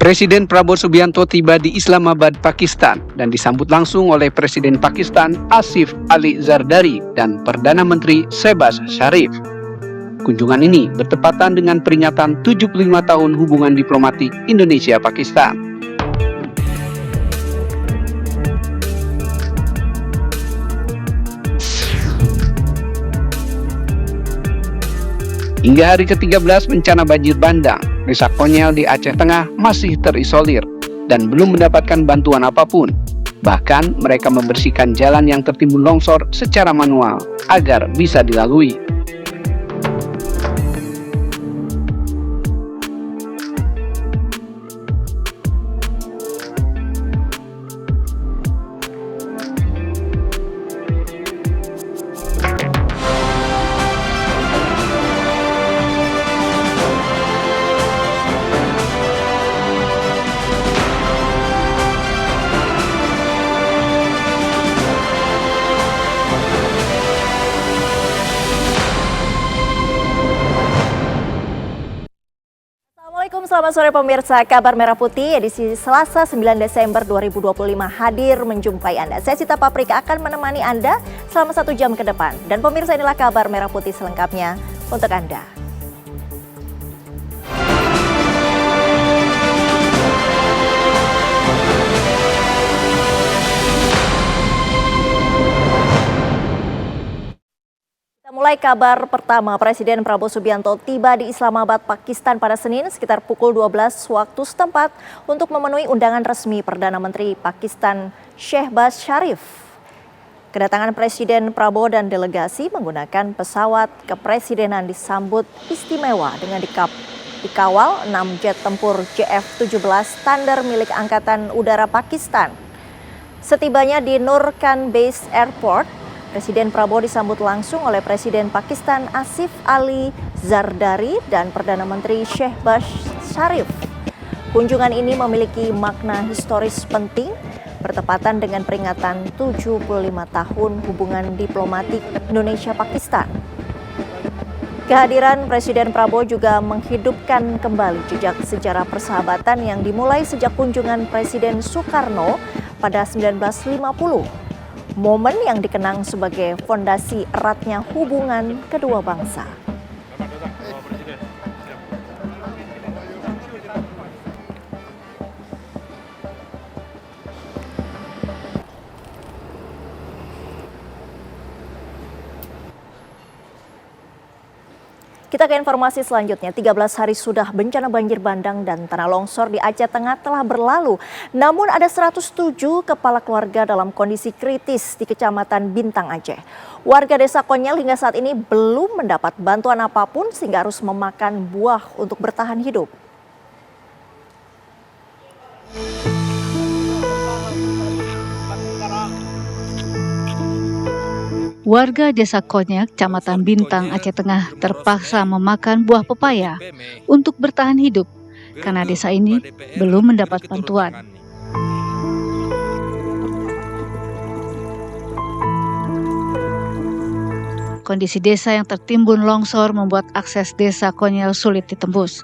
Presiden Prabowo Subianto tiba di Islamabad, Pakistan dan disambut langsung oleh Presiden Pakistan Asif Ali Zardari dan Perdana Menteri Shehbaz Sharif. Kunjungan ini bertepatan dengan peringatan 75 tahun hubungan diplomatik Indonesia-Pakistan. Hingga hari ke-13 bencana banjir bandang, Desa Konyel di Aceh Tengah masih terisolir dan belum mendapatkan bantuan apapun. Bahkan mereka membersihkan jalan yang tertimbun longsor secara manual agar bisa dilalui. Selamat sore pemirsa, kabar Merah Putih edisi Selasa 9 Desember 2025 hadir menjumpai Anda. Saya Sita Paprika akan menemani Anda selama 1 jam ke depan. Dan pemirsa, inilah kabar Merah Putih selengkapnya untuk Anda. Mulai kabar pertama, Presiden Prabowo Subianto tiba di Islamabad, Pakistan pada Senin sekitar pukul 12 waktu setempat untuk memenuhi undangan resmi Perdana Menteri Pakistan Shehbaz Sharif. Kedatangan Presiden Prabowo dan delegasi menggunakan pesawat kepresidenan disambut istimewa dengan dikawal 6 jet tempur JF-17 standar milik Angkatan Udara Pakistan. Setibanya di Nurkan Base Airport, Presiden Prabowo disambut langsung oleh Presiden Pakistan Asif Ali Zardari dan Perdana Menteri Shehbaz Sharif. Kunjungan ini memiliki makna historis penting bertepatan dengan peringatan 75 tahun hubungan diplomatik Indonesia-Pakistan. Kehadiran Presiden Prabowo juga menghidupkan kembali jejak sejarah persahabatan yang dimulai sejak kunjungan Presiden Soekarno pada 1950. Momen yang dikenang sebagai fondasi eratnya hubungan kedua bangsa. Kita ke informasi selanjutnya. 13 hari sudah bencana banjir bandang dan tanah longsor di Aceh Tengah telah berlalu. Namun ada 107 kepala keluarga dalam kondisi kritis di Kecamatan Bintang Aceh. Warga Desa Konyel hingga saat ini belum mendapat bantuan apapun sehingga harus memakan buah untuk bertahan hidup. Warga Desa Konyel, Kecamatan Bintang, Aceh Tengah terpaksa memakan buah pepaya untuk bertahan hidup karena desa ini belum mendapat bantuan. Kondisi desa yang tertimbun longsor membuat akses Desa Konyel sulit ditembus.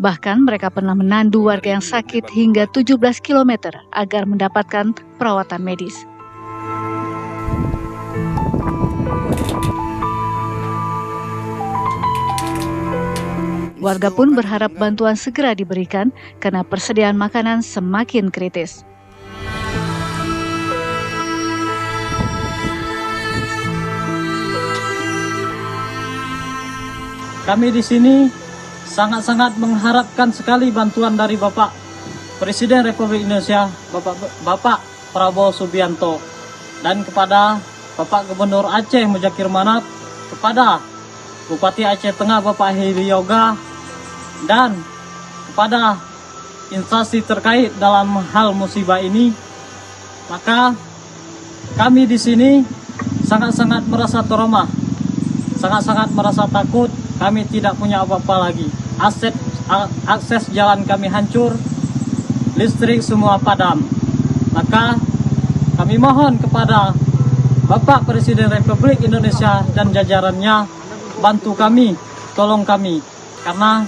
Bahkan mereka pernah menandu warga yang sakit hingga 17 km agar mendapatkan perawatan medis. Warga pun berharap bantuan segera diberikan karena persediaan makanan semakin kritis. Kami di sini sangat-sangat mengharapkan sekali bantuan dari Bapak Presiden Republik Indonesia, Bapak Prabowo Subianto, dan kepada Bapak Gubernur Aceh Muzakir Manaf, kepada Bupati Aceh Tengah Bapak Heri Yoga, dan kepada instansi terkait dalam hal musibah ini. Maka kami di sini sangat-sangat merasa trauma, sangat-sangat merasa takut. Kami tidak punya apa-apa lagi. Akses jalan kami hancur, listrik semua padam. Maka kami mohon kepada Bapak Presiden Republik Indonesia dan jajarannya, bantu kami, tolong kami, karena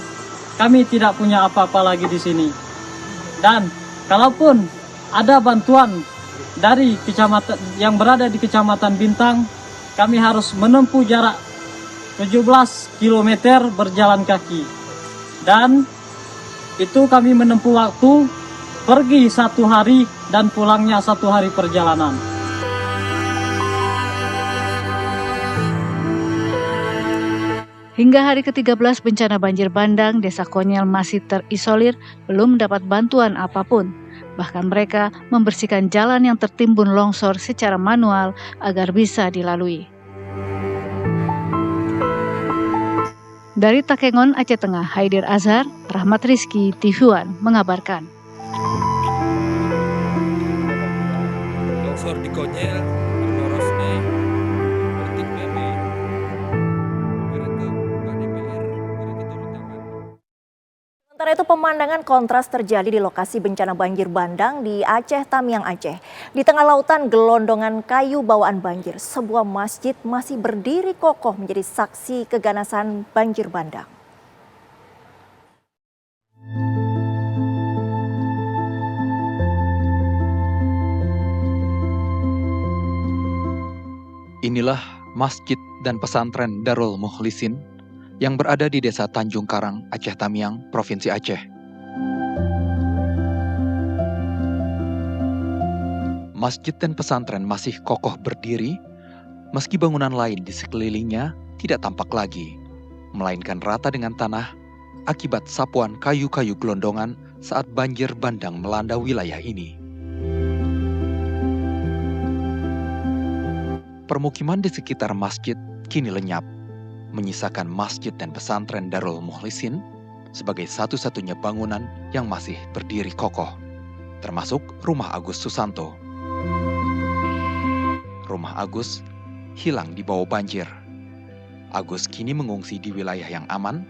kami tidak punya apa-apa lagi di sini. Dan kalaupun ada bantuan dari kecamatan yang berada di Kecamatan Bintang, kami harus menempuh jarak 17 km berjalan kaki. Dan itu kami menempuh waktu pergi 1 hari dan pulangnya 1 hari perjalanan. Hingga hari ke-13 bencana banjir bandang, Desa Konyel masih terisolir, belum mendapat bantuan apapun. Bahkan mereka membersihkan jalan yang tertimbun longsor secara manual agar bisa dilalui. Dari Takengon, Aceh Tengah, Haidir Azhar, Rahmat Rizky, TV One mengabarkan. Longsor di Konyel, Norosne, Pertik Meme, Gerete, Pak DPR, Gerete turun tangan. Sementara itu pemandangan kontras terjadi di lokasi bencana banjir bandang di Aceh Tamiang, Aceh. Di tengah lautan gelondongan kayu bawaan banjir, sebuah masjid masih berdiri kokoh menjadi saksi keganasan banjir bandang. Inilah masjid dan pesantren Darul Mukhlisin yang berada di Desa Tanjung Karang, Aceh Tamiang, Provinsi Aceh. Masjid dan pesantren masih kokoh berdiri, meski bangunan lain di sekelilingnya tidak tampak lagi, melainkan rata dengan tanah akibat sapuan kayu-kayu gelondongan saat banjir bandang melanda wilayah ini. Permukiman di sekitar masjid kini lenyap, menyisakan masjid dan pesantren Darul Mukhlisin sebagai satu-satunya bangunan yang masih berdiri kokoh, termasuk rumah Agus Susanto. Rumah Agus hilang di bawah banjir. Agus kini mengungsi di wilayah yang aman,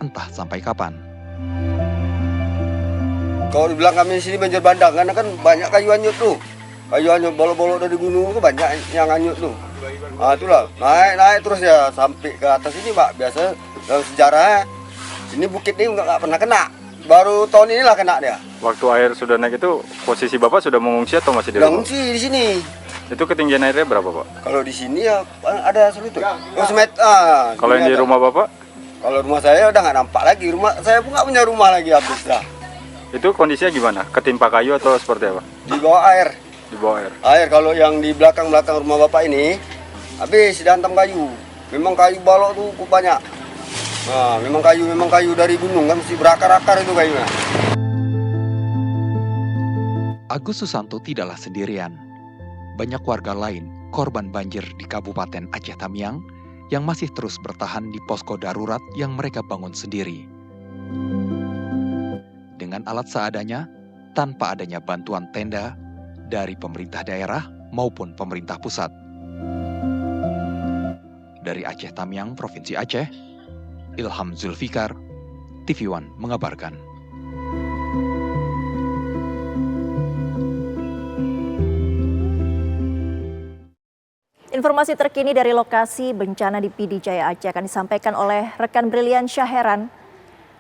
entah sampai kapan. Kalau dibilang kami di sini banjir bandang, karena kan banyak kayu hanyut tuh. Kayu hanyut bolok-bolok dari gunung tuh banyak yang hanyut tuh. Nah itulah, naik terus ya sampai ke atas ini Pak. Biasa dalam sejarah sini bukit ini nggak pernah kena. Baru tahun inilah kena dia. Waktu air sudah naik itu posisi Bapak sudah mengungsi atau masih di rumah? Mengungsi di sini. Itu ketinggian airnya berapa Pak? Kalau di sini ya ada selutut. Oh semeter. Kalau yang di rumah Bapak? Kalau rumah saya udah nggak nampak lagi. Rumah saya pun nggak punya rumah lagi habis dah. Itu kondisinya gimana? Ketimpa kayu atau seperti apa? Di bawah air. Di bawah air. Air kalau yang di belakang rumah Bapak ini habis dihantam kayu. Memang kayu balok tuh cukup banyak. Nah, memang kayu dari gunung kan mesti berakar-akar itu kayunya. Agus Susanto tidaklah sendirian. Banyak warga lain korban banjir di Kabupaten Aceh Tamiang yang masih terus bertahan di posko darurat yang mereka bangun sendiri. Dengan alat seadanya, tanpa adanya bantuan tenda dari pemerintah daerah maupun pemerintah pusat. Dari Aceh Tamiang, Provinsi Aceh, Ilham Zulfikar, TV One mengabarkan. Informasi terkini dari lokasi bencana di PD Jaya Aceh akan disampaikan oleh rekan Brilian Syahheran.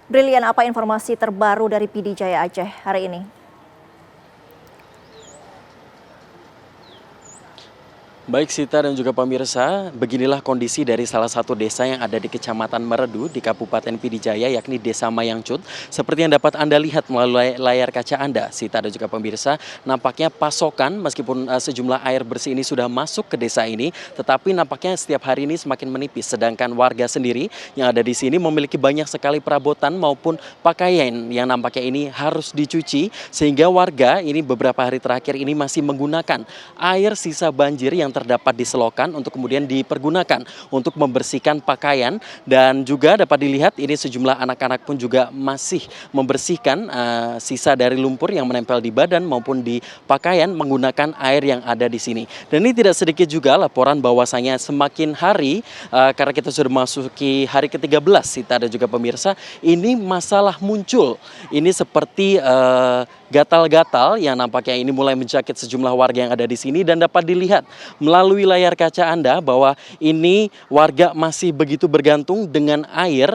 Brilian, apa informasi terbaru dari PD Jaya Aceh hari ini? Baik Sita dan juga pemirsa, beginilah kondisi dari salah satu desa yang ada di Kecamatan Meredu di Kabupaten Pidijaya, yakni Desa Mayangcut. Seperti yang dapat Anda lihat melalui layar kaca Anda, Sita dan juga pemirsa, nampaknya pasokan meskipun sejumlah air bersih ini sudah masuk ke desa ini, tetapi nampaknya setiap hari ini semakin menipis. Sedangkan warga sendiri yang ada di sini memiliki banyak sekali perabotan maupun pakaian yang nampaknya ini harus dicuci, sehingga warga ini beberapa hari terakhir ini masih menggunakan air sisa banjir yang terdapat di selokan untuk kemudian dipergunakan untuk membersihkan pakaian. Dan juga dapat dilihat ini sejumlah anak-anak pun juga masih membersihkan sisa dari lumpur yang menempel di badan maupun di pakaian menggunakan air yang ada di sini. Dan ini tidak sedikit juga laporan bahwasanya semakin hari karena kita sudah memasuki hari ke-13, Sita dan juga pemirsa, ini masalah muncul. Ini seperti gatal-gatal yang nampaknya ini mulai menjangkit sejumlah warga yang ada di sini, dan dapat dilihat melalui layar kaca Anda bahwa ini warga masih begitu bergantung dengan air.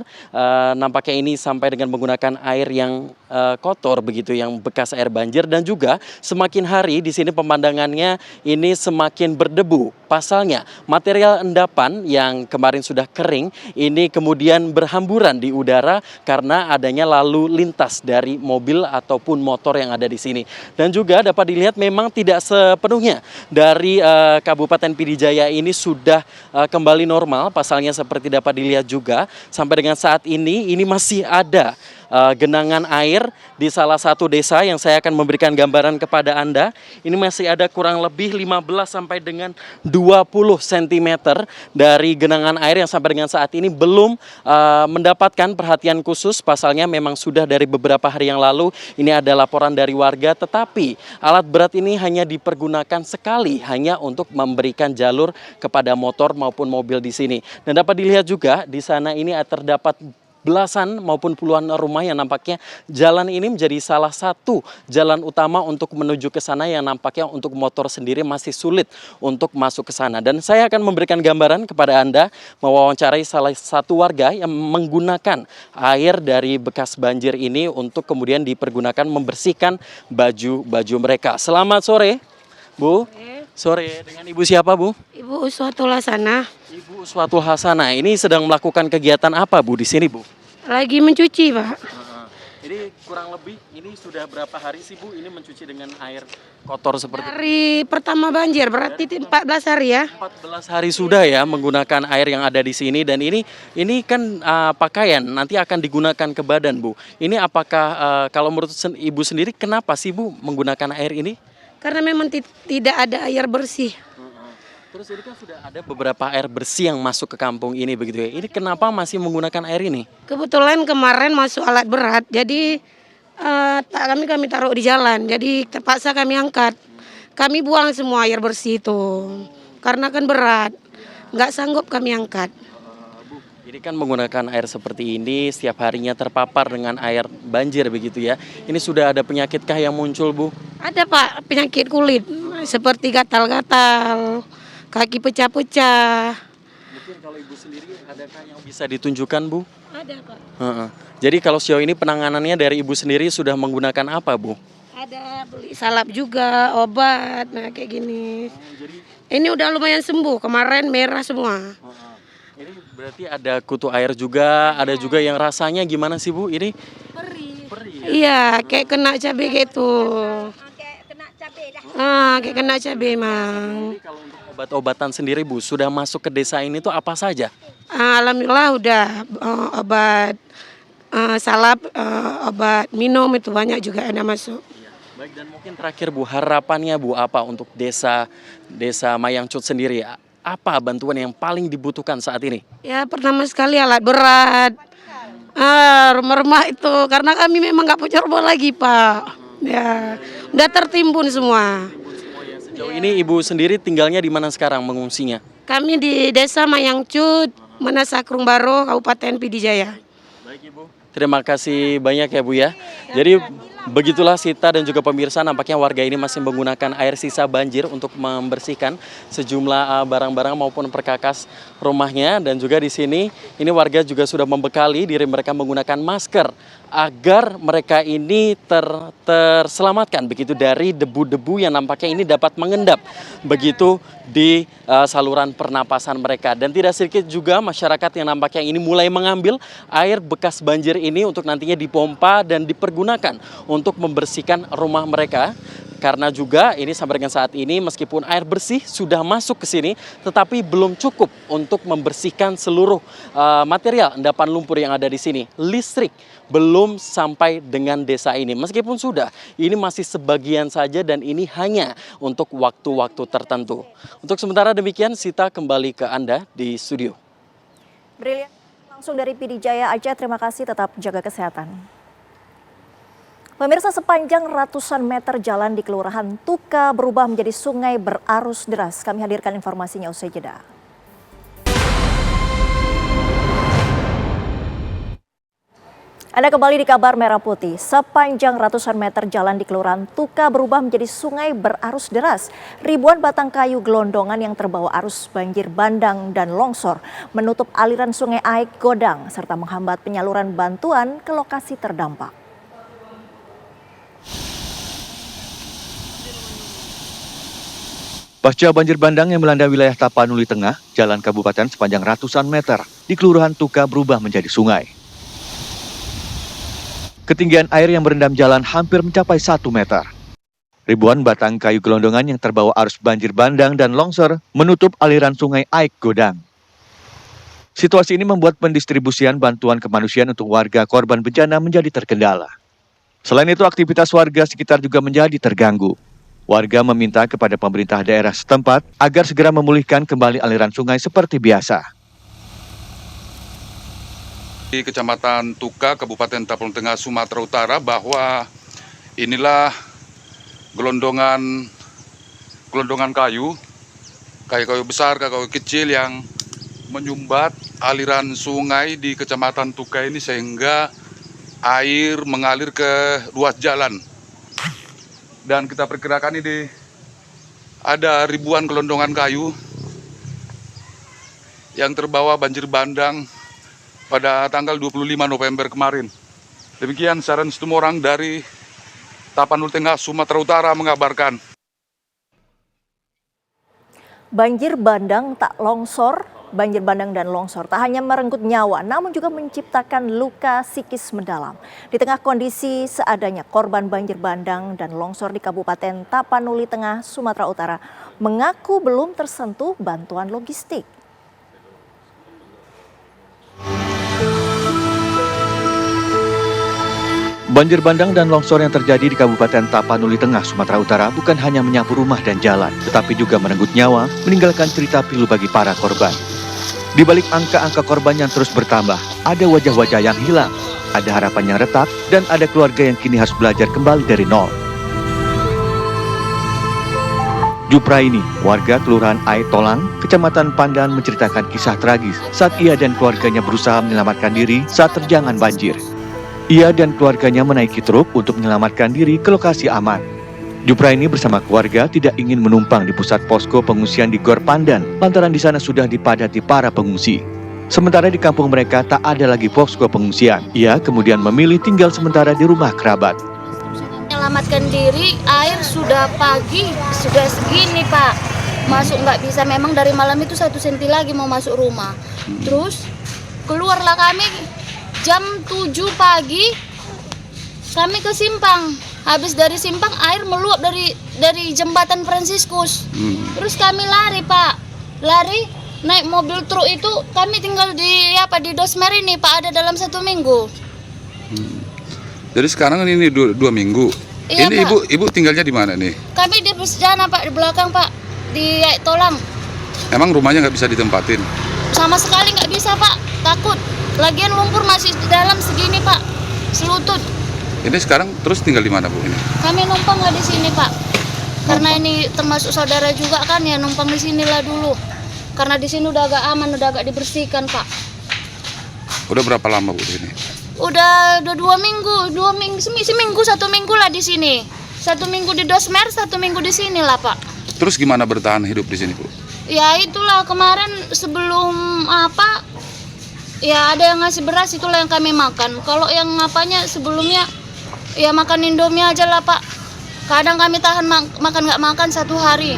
Nampaknya ini sampai dengan menggunakan air yang kotor begitu yang bekas air banjir, dan juga semakin hari di sini pemandangannya ini semakin berdebu. Pasalnya material endapan yang kemarin sudah kering ini kemudian berhamburan di udara karena adanya lalu lintas dari mobil ataupun motor yang ada di sini. Dan juga dapat dilihat memang tidak sepenuhnya dari Kabupaten PD Jaya ini sudah kembali normal. Pasalnya seperti dapat dilihat juga sampai dengan saat ini masih ada genangan air di salah satu desa yang saya akan memberikan gambaran kepada Anda. Ini masih ada kurang lebih 15 sampai dengan 20 cm dari genangan air yang sampai dengan saat ini belum mendapatkan perhatian khusus. Pasalnya memang sudah dari beberapa hari yang lalu ini ada laporan dari warga, tetapi alat berat ini hanya dipergunakan sekali, hanya untuk memberikan jalur kepada motor maupun mobil di sini. Dan dapat dilihat juga di sana ini terdapat belasan maupun puluhan rumah yang nampaknya jalan ini menjadi salah satu jalan utama untuk menuju ke sana yang nampaknya untuk motor sendiri masih sulit untuk masuk ke sana. Dan saya akan memberikan gambaran kepada Anda mewawancarai salah satu warga yang menggunakan air dari bekas banjir ini untuk kemudian dipergunakan membersihkan baju mereka. Selamat sore, Bu. Sore, dengan Ibu siapa, Bu? Ibu Uswatul Hasanah. Ibu Uswatul Hasanah, ini sedang melakukan kegiatan apa, Bu, di sini, Bu? Lagi mencuci, Pak. Ini kurang lebih, ini sudah berapa hari sih, Bu, ini mencuci dengan air kotor seperti ini? Dari pertama banjir, berarti 14 hari ya. 14 hari sudah ya menggunakan air yang ada di sini, dan ini kan pakaian nanti akan digunakan ke badan, Bu. Ini apakah kalau menurut Ibu sendiri kenapa sih, Bu, menggunakan air ini? Karena memang tidak ada air bersih. Terus ini kan sudah ada beberapa air bersih yang masuk ke kampung ini begitu ya. Ini kenapa masih menggunakan air ini? Kebetulan kemarin masuk alat berat, jadi kami taruh di jalan. Jadi terpaksa kami angkat. Kami buang semua air bersih itu. Karena kan berat, nggak sanggup kami angkat. Ini kan menggunakan air seperti ini, setiap harinya terpapar dengan air banjir begitu ya. Ini sudah ada penyakitkah yang muncul, Bu? Ada, Pak, penyakit kulit seperti gatal-gatal, kaki pecah-pecah. Mungkin kalau Ibu sendiri adakah yang bisa ditunjukkan, Bu? Ada, Pak. Jadi kalau sejauh ini penanganannya dari Ibu sendiri sudah menggunakan apa, Bu? Ada beli salap juga, obat, nah kayak gini. Ini udah lumayan sembuh, kemarin merah semua. Ini berarti ada kutu air juga, ada juga yang rasanya gimana sih, Bu? Ini perih ya? Iya, kayak kena cabai gitu. Kayak kena cabai dah. Kayak kena cabai, Mang. Jadi kalau untuk obat-obatan sendiri, Bu, sudah masuk ke desa ini tuh apa saja? Alhamdulillah udah obat salap, obat minum itu banyak juga ada masuk. Baik, dan mungkin terakhir, Bu, harapannya, Bu, apa untuk desa Mayangcut sendiri? Apa bantuan yang paling dibutuhkan saat ini? Ya, pertama sekali alat berat, rumah-rumah itu, karena kami memang nggak punya rumah lagi, Pak. Ya, udah tertimbun semua. Sejauh ini Ibu sendiri tinggalnya di mana sekarang mengungsinya? Kami di Desa Mayangcut, Manasakrung Baro, Kabupaten PD Jaya. Baik, Ibu. Terima kasih banyak ya, Bu ya. Jadi begitulah Sita dan juga pemirsa, nampaknya warga ini masih menggunakan air sisa banjir untuk membersihkan sejumlah barang-barang maupun perkakas rumahnya. Dan juga di sini ini warga juga sudah membekali diri mereka menggunakan masker agar mereka ini terselamatkan begitu dari debu-debu yang nampaknya ini dapat mengendap begitu di saluran pernapasan mereka. Dan tidak sedikit juga masyarakat yang nampaknya ini mulai mengambil air bekas banjir ini untuk nantinya dipompa dan dipergunakan untuk membersihkan rumah mereka. Karena juga ini sampai dengan saat ini meskipun air bersih sudah masuk ke sini, tetapi belum cukup untuk membersihkan seluruh material endapan lumpur yang ada di sini. Listrik belum sampai dengan desa ini. Meskipun sudah, ini masih sebagian saja dan ini hanya untuk waktu-waktu tertentu. Untuk sementara demikian, Sita kembali ke Anda di studio. Brilian, langsung dari PD Jaya Aceh, terima kasih, tetap jaga kesehatan. Pemirsa, sepanjang ratusan meter jalan di Kelurahan Tuka berubah menjadi sungai berarus deras. Kami hadirkan informasinya usai jeda. Anda kembali di kabar Merah Putih. Sepanjang ratusan meter jalan di Kelurahan Tuka berubah menjadi sungai berarus deras. Ribuan batang kayu gelondongan yang terbawa arus banjir bandang dan longsor menutup aliran sungai Aik Godang serta menghambat penyaluran bantuan ke lokasi terdampak. Pasca banjir bandang yang melanda wilayah Tapanuli Tengah, jalan kabupaten sepanjang ratusan meter di Kelurahan Tuka berubah menjadi sungai. Ketinggian air yang merendam jalan hampir mencapai 1 meter. Ribuan batang kayu gelondongan yang terbawa arus banjir bandang dan longsor menutup aliran sungai Aik Godang. Situasi ini membuat pendistribusian bantuan kemanusiaan untuk warga korban bencana menjadi terkendala. Selain itu, aktivitas warga sekitar juga menjadi terganggu. Warga meminta kepada pemerintah daerah setempat agar segera memulihkan kembali aliran sungai seperti biasa. Di Kecamatan Tuka, Kabupaten Tapanuli Tengah, Sumatera Utara, bahwa inilah gelondongan kayu besar, kayu kecil yang menyumbat aliran sungai di Kecamatan Tuka ini sehingga air mengalir ke ruas jalan. Dan kita perkirakan ini ada ribuan gelondongan kayu yang terbawa banjir bandang pada tanggal 25 November kemarin. Demikian Saren Situmorang dari Tapanuli Tengah, Sumatera Utara mengabarkan. Banjir bandang dan longsor tak hanya merenggut nyawa, namun juga menciptakan luka psikis mendalam. Di tengah kondisi seadanya, korban banjir bandang dan longsor di Kabupaten Tapanuli Tengah, Sumatera Utara mengaku belum tersentuh bantuan logistik. Banjir bandang dan longsor yang terjadi di Kabupaten Tapanuli Tengah, Sumatera Utara bukan hanya menyapu rumah dan jalan, tetapi juga merenggut nyawa, meninggalkan cerita pilu bagi para korban. Di balik angka-angka korban yang terus bertambah, ada wajah-wajah yang hilang, ada harapan yang retak, dan ada keluarga yang kini harus belajar kembali dari nol. Jupraini, warga Kelurahan Aik Tolang, Kecamatan Pandan, menceritakan kisah tragis saat ia dan keluarganya berusaha menyelamatkan diri saat terjangan banjir. Ia dan keluarganya menaiki truk untuk menyelamatkan diri ke lokasi aman. Jupraini bersama keluarga tidak ingin menumpang di pusat posko pengungsian di Gor Pandan, lantaran di sana sudah dipadati para pengungsi. Sementara di kampung mereka tak ada lagi posko pengungsian. Ia kemudian memilih tinggal sementara di rumah kerabat. Menyelamatkan diri, air sudah pagi, sudah segini Pak. Masuk nggak bisa, memang dari malam itu 1 senti lagi mau masuk rumah. Terus keluarlah kami jam 7 pagi, kami ke Simpang. Habis dari Simpang air meluap dari jembatan Fransiskus. Terus kami lari Pak, lari naik mobil truk itu. Kami tinggal di Dosmer ini Pak, ada dalam 1 minggu. Jadi sekarang ini 2 minggu. Iya, ini Pak. ibu tinggalnya di mana nih? Kami di Persjana Pak, di belakang Pak, di Aik Tolang. Emang rumahnya nggak bisa ditempatin? Sama sekali nggak bisa Pak, takut. Lagian lumpur masih di dalam segini Pak, selutut. Ini sekarang terus tinggal di mana Bu ini? Kami numpang lah di sini Pak, karena ini termasuk saudara juga kan ya, numpang di sinilah dulu. Karena di sini udah agak aman, udah agak dibersihkan Pak. Udah berapa lama Bu ini? Udah 2 minggu, seminggu 1 minggu lah di sini. 1 minggu di Dosmer, 1 minggu di sini lah Pak. Terus gimana bertahan hidup di sini Bu? Ya itulah kemarin sebelum ya ada yang ngasih beras, itulah yang kami makan. Kalau yang sebelumnya ya makan Indomie aja lah Pak. Kadang kami tahan makan nggak makan 1 hari.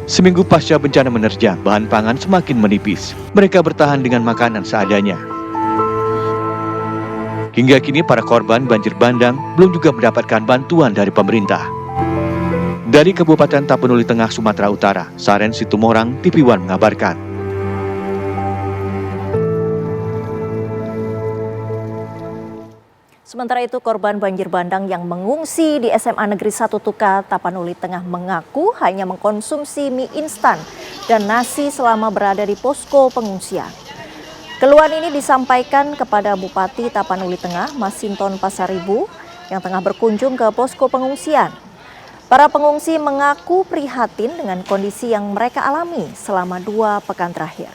Seminggu pasca bencana menerjang, bahan pangan semakin menipis. Mereka bertahan dengan makanan seadanya. Hingga kini para korban banjir bandang belum juga mendapatkan bantuan dari pemerintah. Dari Kabupaten Tapanuli Tengah, Sumatera Utara, Saren Situmorang, TV One mengabarkan. Sementara itu, korban banjir bandang yang mengungsi di SMA Negeri 1 Tuka, Tapanuli Tengah mengaku hanya mengkonsumsi mie instan dan nasi selama berada di posko pengungsian. Keluhan ini disampaikan kepada Bupati Tapanuli Tengah, Masinton Pasaribu, yang tengah berkunjung ke posko pengungsian. Para pengungsi mengaku prihatin dengan kondisi yang mereka alami selama 2 pekan terakhir.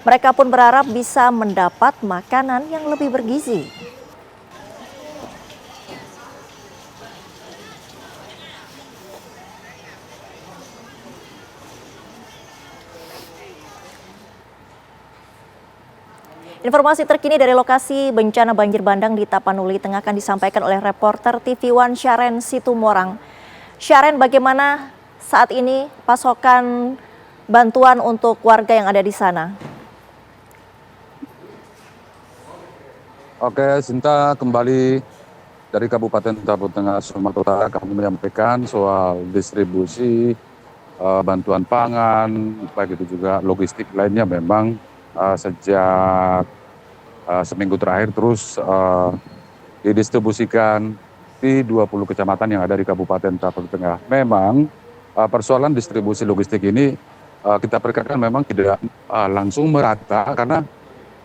Mereka pun berharap bisa mendapat makanan yang lebih bergizi. Informasi terkini dari lokasi bencana banjir bandang di Tapanuli Tengah akan disampaikan oleh reporter TV One Saren Situmorang. Sharon, bagaimana saat ini pasokan bantuan untuk warga yang ada di sana? Oke, Sinta, kembali dari Kabupaten Taput Tengah, Sumatera Utara, kami menyampaikan soal distribusi bantuan pangan, baik itu juga logistik lainnya memang sejak seminggu terakhir terus didistribusikan di 20 kecamatan yang ada di Kabupaten Taput Tengah. Memang persoalan distribusi logistik ini kita perkirakan memang tidak langsung merata karena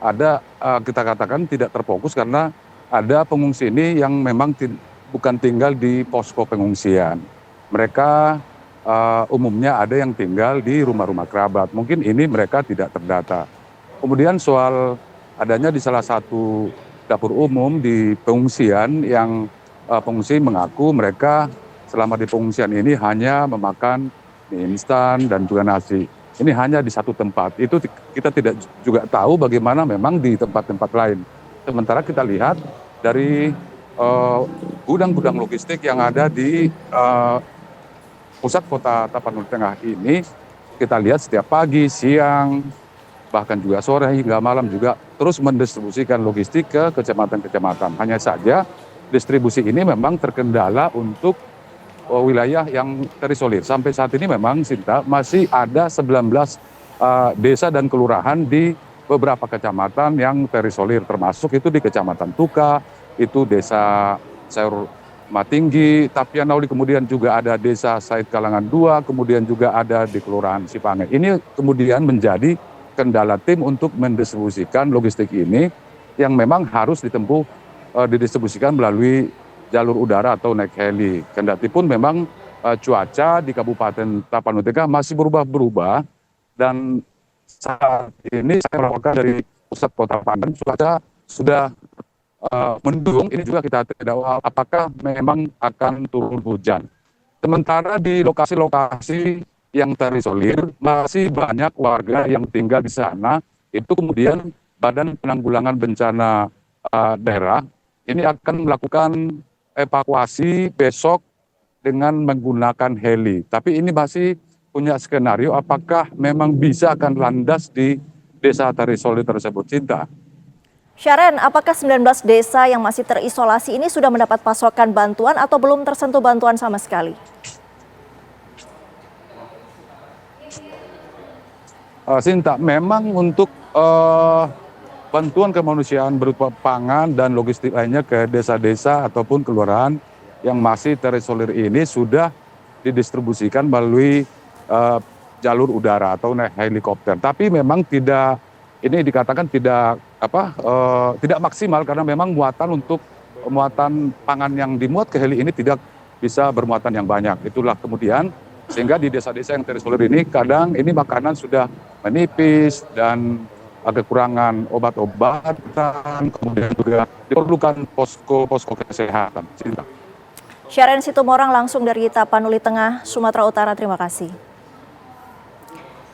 ada kita katakan tidak terfokus karena ada pengungsi ini yang memang bukan tinggal di posko pengungsian. Mereka umumnya ada yang tinggal di rumah-rumah kerabat. Mungkin ini mereka tidak terdata. Kemudian soal adanya di salah satu dapur umum di pengungsian yang pengungsi mengaku mereka selama di pengungsian ini hanya memakan mie instan dan juga nasi. Ini hanya di satu tempat. Itu kita tidak juga tahu bagaimana memang di tempat-tempat lain. Sementara kita lihat dari gudang-gudang logistik yang ada di pusat kota Tapanuli Tengah ini, kita lihat setiap pagi, siang, bahkan juga sore hingga malam juga terus mendistribusikan logistik ke kecamatan-kecamatan. Hanya saja distribusi ini memang terkendala untuk wilayah yang terisolir. Sampai saat ini memang Sinta masih ada 19 desa dan kelurahan di beberapa kecamatan yang terisolir, termasuk itu di Kecamatan Tuka, itu Desa Sayur Matinggi, Tapianauli, kemudian juga ada Desa Said Kalangan 2, kemudian juga ada di Kelurahan Sipange. Ini kemudian menjadi kendala tim untuk mendistribusikan logistik ini yang memang harus didistribusikan melalui jalur udara atau naik heli. Kendati pun memang cuaca di Kabupaten Tapanuli Tengah masih berubah-berubah dan saat ini saya melaporkan dari pusat kota Padang, cuaca sudah mendung. Ini juga kita tidak tahu apakah memang akan turun hujan. Sementara di lokasi-lokasi yang terisolir masih banyak warga yang tinggal di sana. Itu kemudian Badan Penanggulangan Bencana Daerah ini akan melakukan evakuasi besok dengan menggunakan heli. Tapi ini masih punya skenario apakah memang bisa akan landas di desa terisolir tersebut, Cinta. Sharon, apakah 19 desa yang masih terisolasi ini sudah mendapat pasokan bantuan atau belum tersentuh bantuan sama sekali? Sinta, memang untuk bantuan kemanusiaan berupa pangan dan logistik lainnya ke desa-desa ataupun kelurahan yang masih terisolir ini sudah didistribusikan melalui jalur udara atau naik helikopter. Tapi memang tidak, ini dikatakan tidak maksimal karena memang muatan pangan yang dimuat ke heli ini tidak bisa bermuatan yang banyak. Itulah kemudian sehingga di desa-desa yang terisolir ini kadang ini makanan sudah menipis dan kekurangan obat-obatan, kemudian juga diperlukan posko kesehatan. Cinta. Sharon Situmorang langsung dari Tapanuli Tengah, Sumatera Utara. Terima kasih.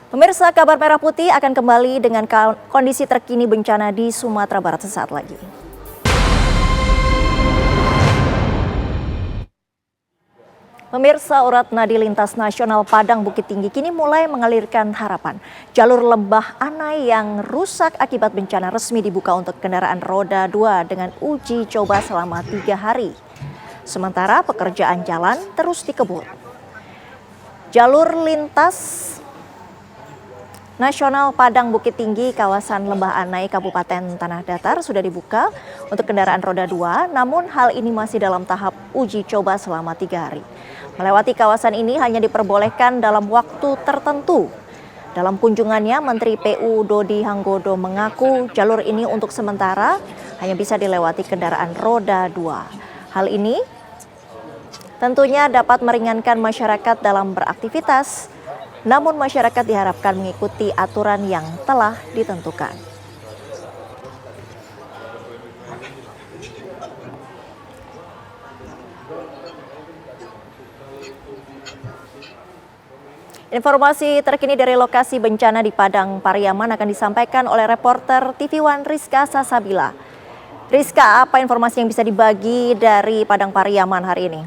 Pemirsa, Kabar Merah Putih akan kembali dengan kondisi terkini bencana di Sumatera Barat sesaat lagi. Pemirsa, urat nadi lintas nasional Padang Bukit Tinggi kini mulai mengalirkan harapan. Jalur Lembah Anai yang rusak akibat bencana resmi dibuka untuk kendaraan roda 2 dengan uji coba selama 3 hari. Sementara pekerjaan jalan terus dikebut. Jalur lintas Nasional Padang Bukit Tinggi kawasan Lembah Anai Kabupaten Tanah Datar sudah dibuka untuk kendaraan roda 2, namun hal ini masih dalam tahap uji coba selama 3 hari. Melewati kawasan ini hanya diperbolehkan dalam waktu tertentu. Dalam kunjungannya, Menteri PU Dodi Hanggodo mengaku jalur ini untuk sementara hanya bisa dilewati kendaraan roda 2. Hal ini tentunya dapat meringankan masyarakat dalam beraktivitas, namun masyarakat diharapkan mengikuti aturan yang telah ditentukan. Informasi terkini dari lokasi bencana di Padang Pariaman akan disampaikan oleh reporter TV One Rizka Sasabila. Rizka, apa informasi yang bisa dibagi dari Padang Pariaman hari ini?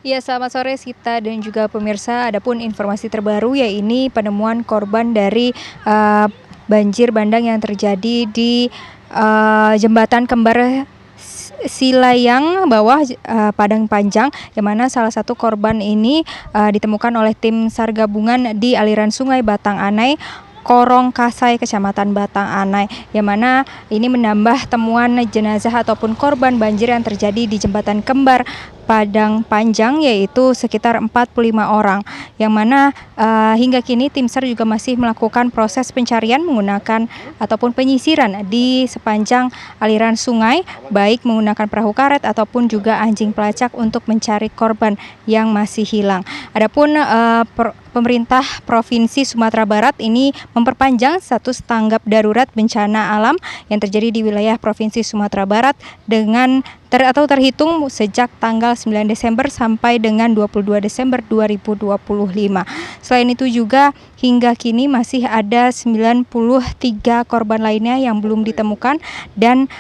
Ya, selamat sore Sita dan juga pemirsa. Adapun informasi terbaru yaitu penemuan korban dari banjir bandang yang terjadi di jembatan kembar Silayang bawah Padang Panjang, yang mana salah satu korban ini ditemukan oleh tim SAR gabungan di aliran Sungai Batang Anai, Korong Kasai, Kecamatan Batang Anai, yang mana ini menambah temuan jenazah ataupun korban banjir yang terjadi di jembatan kembar Padang Panjang, yaitu sekitar 45 orang, yang mana hingga kini tim SAR juga masih melakukan proses pencarian menggunakan ataupun penyisiran di sepanjang aliran sungai, baik menggunakan perahu karet ataupun juga anjing pelacak untuk mencari korban yang masih hilang. Adapun pemerintah Provinsi Sumatera Barat ini memperpanjang status tanggap darurat bencana alam yang terjadi di wilayah Provinsi Sumatera Barat dengan terhitung sejak tanggal 9 Desember sampai dengan 22 Desember 2025. Selain itu juga hingga kini masih ada 93 korban lainnya yang belum ditemukan, dan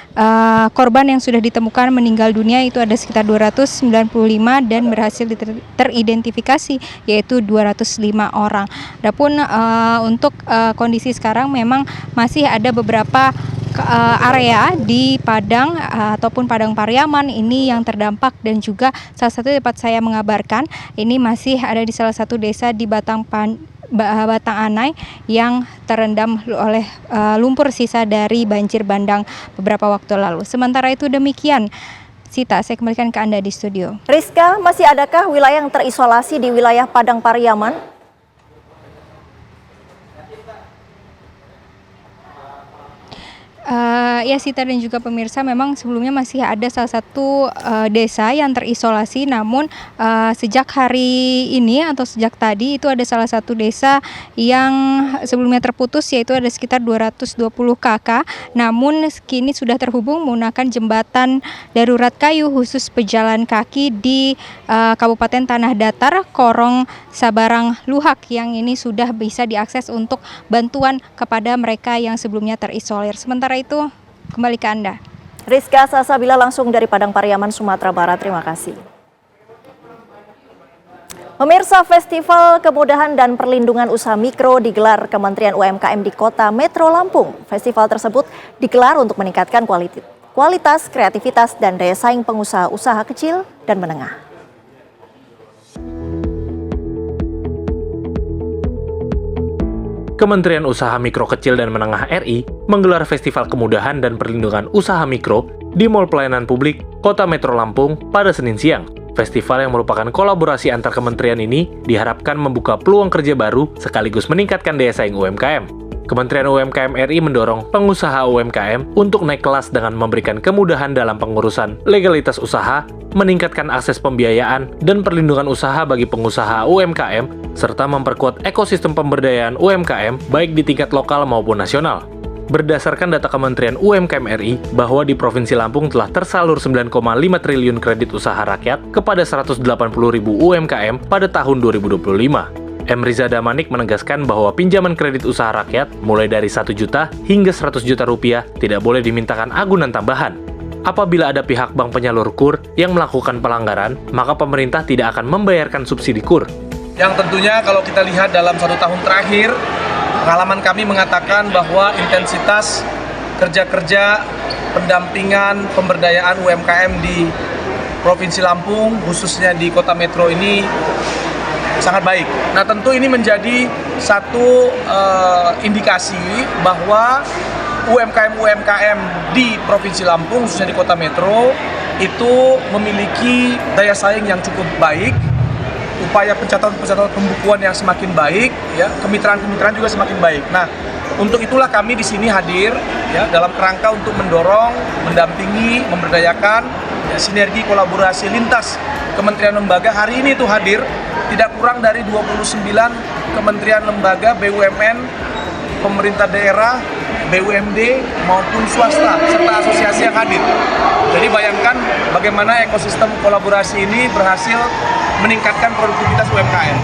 korban yang sudah ditemukan meninggal dunia itu ada sekitar 295 dan berhasil teridentifikasi yaitu 205 orang. Adapun untuk kondisi sekarang memang masih ada beberapa area di Padang ataupun Padang Pariaman ini yang terdampak, dan juga salah satu tempat saya mengabarkan ini masih ada di salah satu desa di Batang Anai yang terendam oleh lumpur sisa dari banjir bandang beberapa waktu lalu. Sementara itu demikian, Sita, saya kembalikan ke Anda di studio. Rizka, masih adakah wilayah yang terisolasi di wilayah Padang Pariaman? Ya Sita dan juga pemirsa, memang sebelumnya masih ada salah satu desa yang terisolasi, namun sejak hari ini atau sejak tadi itu ada salah satu desa yang sebelumnya terputus, yaitu ada sekitar 220 kakak, namun kini sudah terhubung menggunakan jembatan darurat kayu khusus pejalan kaki di Kabupaten Tanah Datar, Korong Sabarang Luhak, yang ini sudah bisa diakses untuk bantuan kepada mereka yang sebelumnya terisolir. Sementara itu kembali ke Anda. Rizka Sasabila langsung dari Padang Pariaman, Sumatera Barat. Terima kasih. Pemirsa, Festival Kemudahan dan Perlindungan Usaha Mikro digelar Kementerian UMKM di Kota Metro Lampung. Festival tersebut digelar untuk meningkatkan kualitas, kreativitas, dan daya saing pengusaha usaha kecil dan menengah. Kementerian Usaha Mikro Kecil dan Menengah RI menggelar Festival Kemudahan dan Perlindungan Usaha Mikro di Mall Pelayanan Publik Kota Metro Lampung pada Senin siang. Festival yang merupakan kolaborasi antar kementerian ini diharapkan membuka peluang kerja baru sekaligus meningkatkan daya saing UMKM. Kementerian UMKM RI mendorong pengusaha UMKM untuk naik kelas dengan memberikan kemudahan dalam pengurusan legalitas usaha, meningkatkan akses pembiayaan dan perlindungan usaha bagi pengusaha UMKM, serta memperkuat ekosistem pemberdayaan UMKM baik di tingkat lokal maupun nasional. Berdasarkan data Kementerian UMKM RI, bahwa di Provinsi Lampung telah tersalur 9,5 triliun kredit usaha rakyat kepada 180.000 UMKM pada tahun 2025. M. Riza Damanik menegaskan bahwa pinjaman kredit usaha rakyat mulai dari 1 juta hingga 100 juta rupiah tidak boleh dimintakan agunan tambahan. Apabila ada pihak bank penyalur KUR yang melakukan pelanggaran, maka pemerintah tidak akan membayarkan subsidi KUR. Yang tentunya kalau kita lihat dalam 1 tahun terakhir, pengalaman kami mengatakan bahwa intensitas kerja-kerja pendampingan pemberdayaan UMKM di Provinsi Lampung, khususnya di Kota Metro ini sangat baik. Nah, tentu ini menjadi satu indikasi bahwa UMKM di Provinsi Lampung, khususnya di Kota Metro, itu memiliki daya saing yang cukup baik, upaya pencatatan pembukuan yang semakin baik, ya, kemitraan-kemitraan juga semakin baik. Nah, untuk itulah kami di sini hadir, ya, dalam kerangka untuk mendorong, mendampingi, memberdayakan, ya, sinergi kolaborasi lintas kementerian lembaga. Hari ini itu hadir tidak kurang dari 29 kementerian lembaga, BUMN, pemerintah daerah, BUMD maupun swasta serta asosiasi yang hadir. Jadi bayangkan bagaimana ekosistem kolaborasi ini berhasil meningkatkan produktivitas UMKM.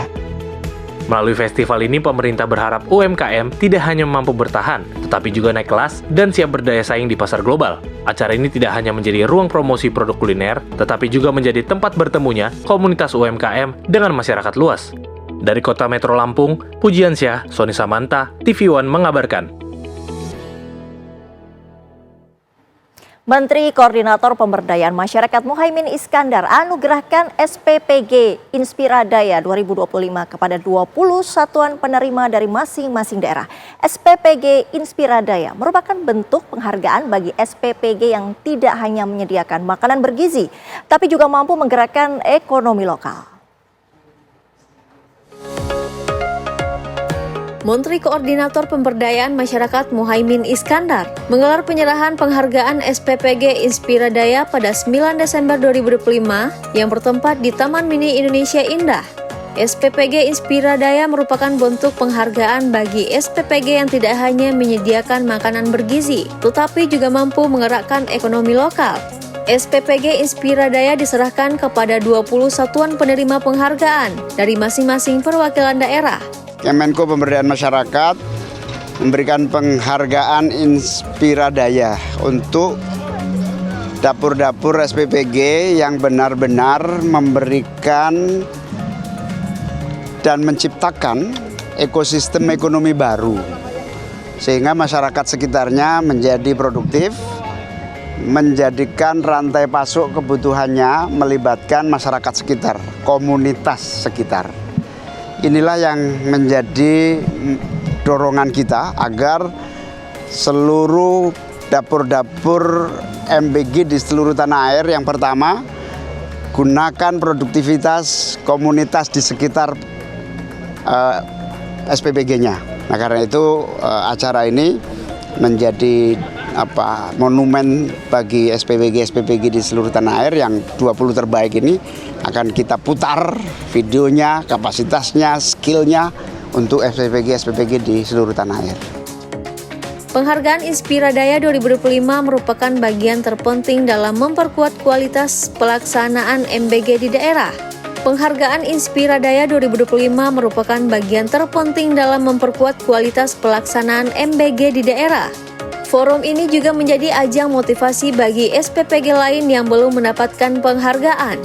Melalui festival ini, pemerintah berharap UMKM tidak hanya mampu bertahan, tetapi juga naik kelas dan siap berdaya saing di pasar global. Acara ini tidak hanya menjadi ruang promosi produk kuliner, tetapi juga menjadi tempat bertemunya komunitas UMKM dengan masyarakat luas. Dari Kota Metro Lampung, Pujiansyah, Sony Samanta, TV One mengabarkan. Menteri Koordinator Pemberdayaan Masyarakat Muhaimin Iskandar anugerahkan SPPG Inspiradaya 2025 kepada 20 satuan penerima dari masing-masing daerah. SPPG Inspiradaya merupakan bentuk penghargaan bagi SPPG yang tidak hanya menyediakan makanan bergizi, tapi juga mampu menggerakkan ekonomi lokal. Menteri Koordinator Pemberdayaan Masyarakat Muhaimin Iskandar menggelar penyerahan penghargaan SPPG Inspiradaya pada 9 Desember 2025 yang bertempat di Taman Mini Indonesia Indah. SPPG Inspiradaya merupakan bentuk penghargaan bagi SPPG yang tidak hanya menyediakan makanan bergizi, tetapi juga mampu menggerakkan ekonomi lokal. SPPG Inspiradaya diserahkan kepada 20 satuan penerima penghargaan dari masing-masing perwakilan daerah. Kemenko Pemberdayaan Masyarakat memberikan penghargaan Inspiradaya untuk dapur-dapur SPPG yang benar-benar memberikan dan menciptakan ekosistem ekonomi baru sehingga masyarakat sekitarnya menjadi produktif, menjadikan rantai pasok kebutuhannya melibatkan masyarakat sekitar, komunitas sekitar. Inilah yang menjadi dorongan kita agar seluruh dapur-dapur MBG di seluruh tanah air, yang pertama, gunakan produktivitas komunitas di sekitar SPPG-nya. Nah, karena itu acara ini menjadi monumen bagi SPPG di seluruh tanah air. Yang 20 terbaik ini akan kita putar videonya, kapasitasnya, skillnya untuk SPPG di seluruh tanah air. Penghargaan Inspiradaya 2025 merupakan bagian terpenting dalam memperkuat kualitas pelaksanaan MBG di daerah. Penghargaan Inspiradaya 2025 merupakan bagian terpenting dalam memperkuat kualitas pelaksanaan MBG di daerah. Forum ini juga menjadi ajang motivasi bagi SPPG lain yang belum mendapatkan penghargaan.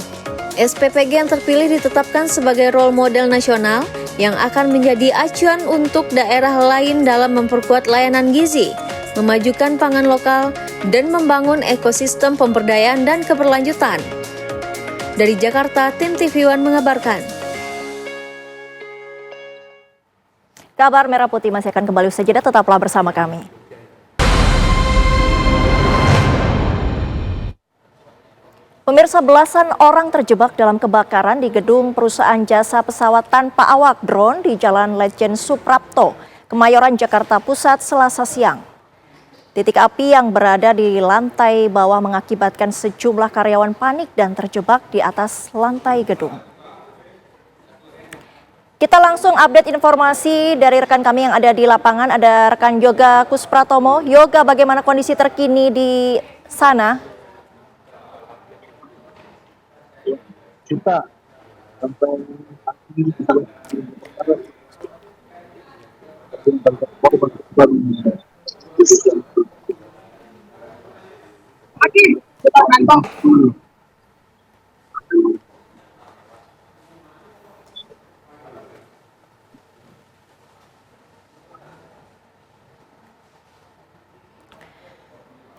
SPPG yang terpilih ditetapkan sebagai role model nasional yang akan menjadi acuan untuk daerah lain dalam memperkuat layanan gizi, memajukan pangan lokal, dan membangun ekosistem pemberdayaan dan keberlanjutan. Dari Jakarta, tim TV One mengabarkan. Kabar Merah Putih masih akan kembali usai jeda, tetaplah bersama kami. Pemirsa, belasan orang terjebak dalam kebakaran di gedung perusahaan jasa pesawat tanpa awak drone di Jalan Lejen Suprapto, Kemayoran, Jakarta Pusat, Selasa siang. Titik api yang berada di lantai bawah mengakibatkan sejumlah karyawan panik dan terjebak di atas lantai gedung. Kita langsung update informasi dari rekan kami yang ada di lapangan. Ada rekan Yoga Kuspratomo. Yoga, bagaimana kondisi terkini di sana? Kita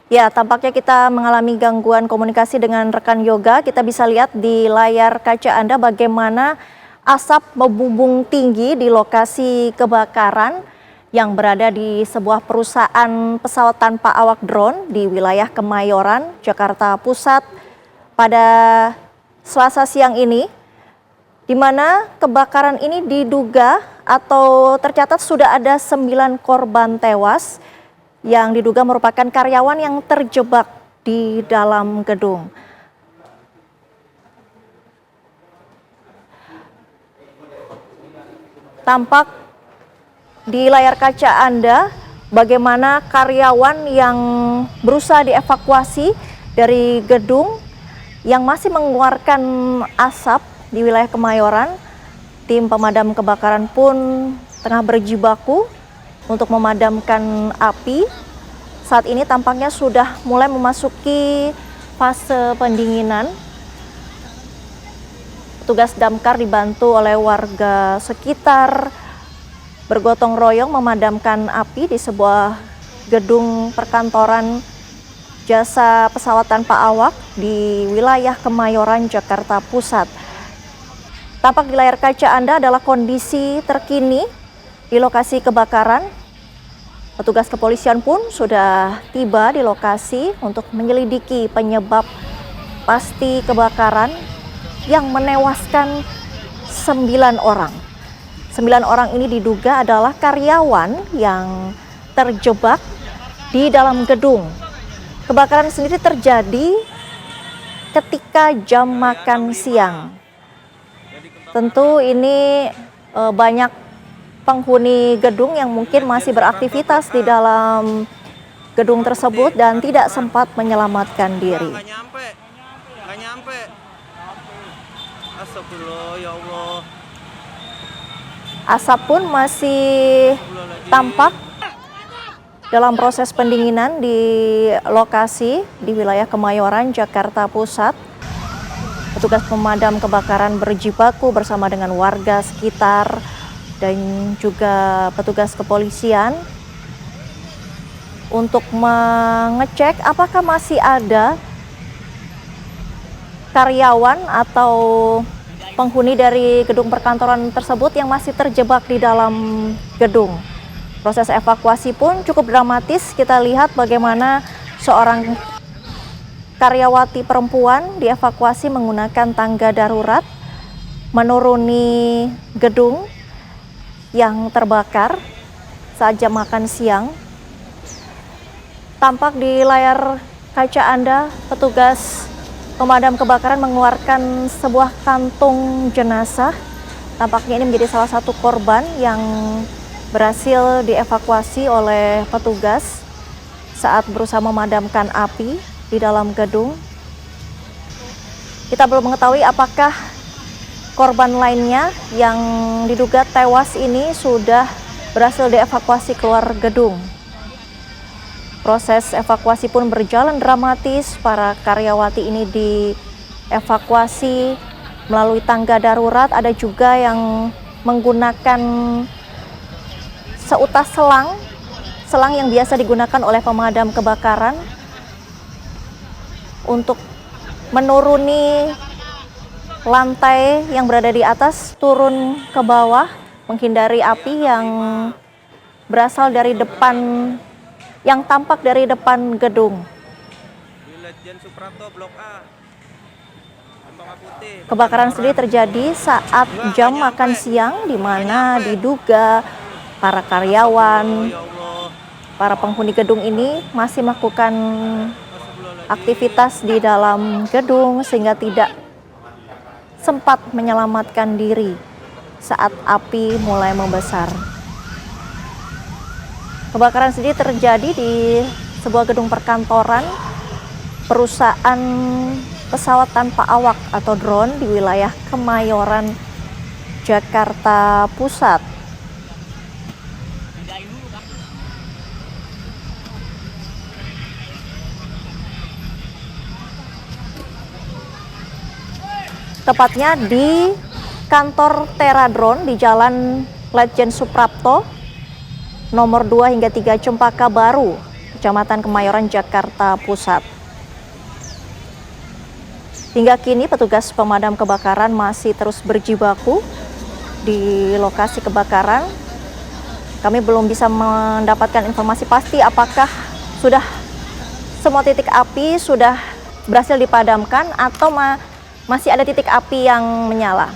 Ya, tampaknya kita mengalami gangguan komunikasi dengan rekan Yoga. Kita bisa lihat di layar kaca Anda bagaimana asap membumbung tinggi di lokasi kebakaran yang berada di sebuah perusahaan pesawat tanpa awak drone di wilayah Kemayoran, Jakarta Pusat pada Selasa siang ini, di mana kebakaran ini diduga atau tercatat sudah ada 9 korban tewas yang diduga merupakan karyawan yang terjebak di dalam gedung. Tampak di layar kaca Anda bagaimana karyawan yang berusaha dievakuasi dari gedung yang masih mengeluarkan asap di wilayah Kemayoran. Tim pemadam kebakaran pun tengah berjibaku untuk memadamkan api. Saat ini tampaknya sudah mulai memasuki fase pendinginan. Petugas damkar dibantu oleh warga sekitar bergotong royong memadamkan api di sebuah gedung perkantoran jasa pesawat tanpa awak di wilayah Kemayoran, Jakarta Pusat. Tampak di layar kaca Anda adalah kondisi terkini di lokasi kebakaran. Petugas kepolisian pun sudah tiba di lokasi untuk menyelidiki penyebab pasti kebakaran yang menewaskan 9 orang. 9 orang ini diduga adalah karyawan yang terjebak di dalam gedung. Kebakaran sendiri terjadi ketika jam makan siang. Tentu ini banyak penghuni gedung yang mungkin masih beraktivitas di dalam gedung tersebut dan tidak sempat menyelamatkan diri. Nggak nyampe. Astagfirullah, ya Allah. Asap pun masih tampak dalam proses pendinginan di lokasi di wilayah Kemayoran, Jakarta Pusat. Petugas pemadam kebakaran berjibaku bersama dengan warga sekitar dan juga petugas kepolisian untuk mengecek apakah masih ada karyawan atau penghuni dari gedung perkantoran tersebut yang masih terjebak di dalam gedung. Proses evakuasi pun cukup dramatis. Kita lihat bagaimana seorang karyawati perempuan dievakuasi menggunakan tangga darurat menuruni gedung yang terbakar saat jam makan siang. Tampak di layar kaca Anda, petugas pemadam kebakaran mengeluarkan sebuah kantung jenazah. Tampaknya ini menjadi salah satu korban yang berhasil dievakuasi oleh petugas saat berusaha memadamkan api di dalam gedung. Kita belum mengetahui apakah korban lainnya yang diduga tewas ini sudah berhasil dievakuasi keluar gedung. Proses evakuasi pun berjalan dramatis. Para karyawati ini dievakuasi melalui tangga darurat. Ada juga yang menggunakan seutas selang yang biasa digunakan oleh pemadam kebakaran untuk menuruni lantai yang berada di atas, turun ke bawah, menghindari api yang berasal dari depan, yang tampak dari depan gedung. Kebakaran sendiri terjadi saat jam makan siang, di mana diduga para karyawan, para penghuni gedung ini masih melakukan aktivitas di dalam gedung sehingga tidak sempat menyelamatkan diri saat api mulai membesar. Kebakaran sendiri terjadi di sebuah gedung perkantoran perusahaan pesawat tanpa awak atau drone di wilayah Kemayoran, Jakarta Pusat. Tepatnya di kantor Teradrone di Jalan Letjen Suprapto nomor 2 hingga 3 Cempaka Baru, Kecamatan Kemayoran, Jakarta Pusat. Hingga kini petugas pemadam kebakaran masih terus berjibaku di lokasi kebakaran. Kami belum bisa mendapatkan informasi pasti apakah sudah semua titik api sudah berhasil dipadamkan atau masih ada titik api yang menyala.